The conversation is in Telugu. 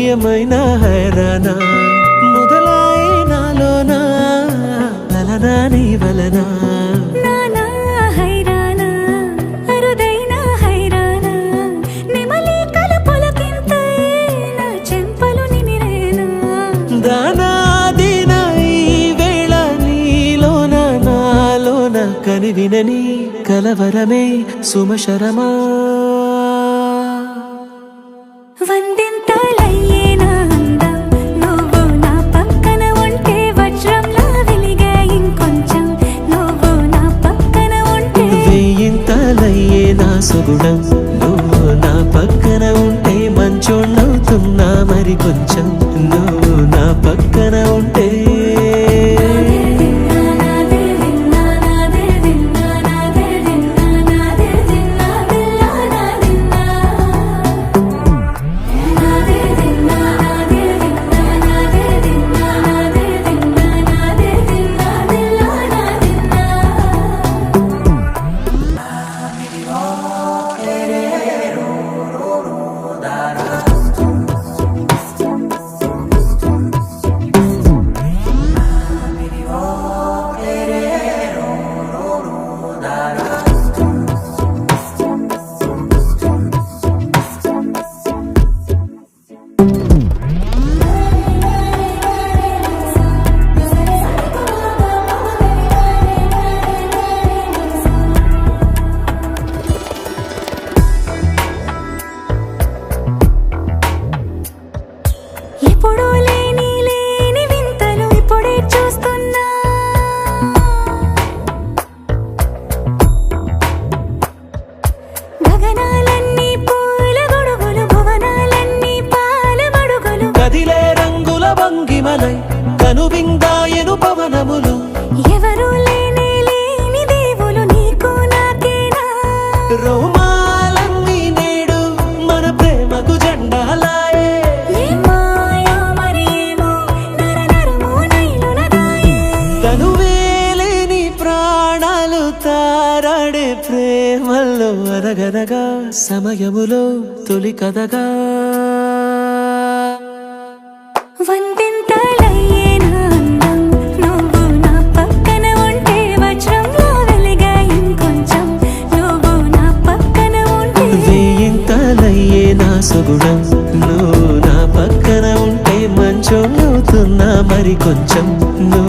ఏమైనా హైరానా మొదలాయే నాలోనా లలనా నీ వలనా నానా హైరానా అరుదైనా హైరానా నెమలి కలపులకింతై నా చెంపలు నిమిరేనా దానా దినా ఈ వేళ నీలోన నాలోన కనివినని కలవరమే సుమశరమా వందింతలయ్యే నా అందం నువ్వు నా పక్కన ఉంటే వజ్రంలా వెలిగే ఇంకొంచెం నువ్వు నా పక్కన ఉంటే వేయింతలయ్యే నా సుగుణం నువ్వు నా పక్కన ఉంటే మంచోణ్ణవుతున్నా మరి కొంచెం నువ్వు నా పక్కన ఉంటే ఎప్పుడూ లేని వింతలు ఇప్పుడే చూస్తున్నా గగనాలన్నీ పూల గొడుగులు భువనాలన్నీ పాల మడుగులు కదిలే రంగుల భంగిమలై కనువిందాయను పవనములు ఎవరూ లేని దేవులు నీకు నాకేనా రోమాలన్నీ నేడు మన ప్రేమకు జెండాలాయే మాయో మరేమో నరనరమో నైలున దాయే తనువేలేని ప్రాణాలు తారాడే ప్రేమల్లో అరగరగా సమయములో తొలి కథగా వందింతలయ్యే నా అందం నువ్వు నా పక్కన ఉంటే వజ్రంలా వెలిగే ఇంకొంచెం నువ్వు నా పక్కన ఉంటే వేయింతలయ్యే నా సుగుణం నువ్వు నా పక్కన ఉంటే మంచోణ్ణవుతున్నా మరి కొంచెం నువ్వు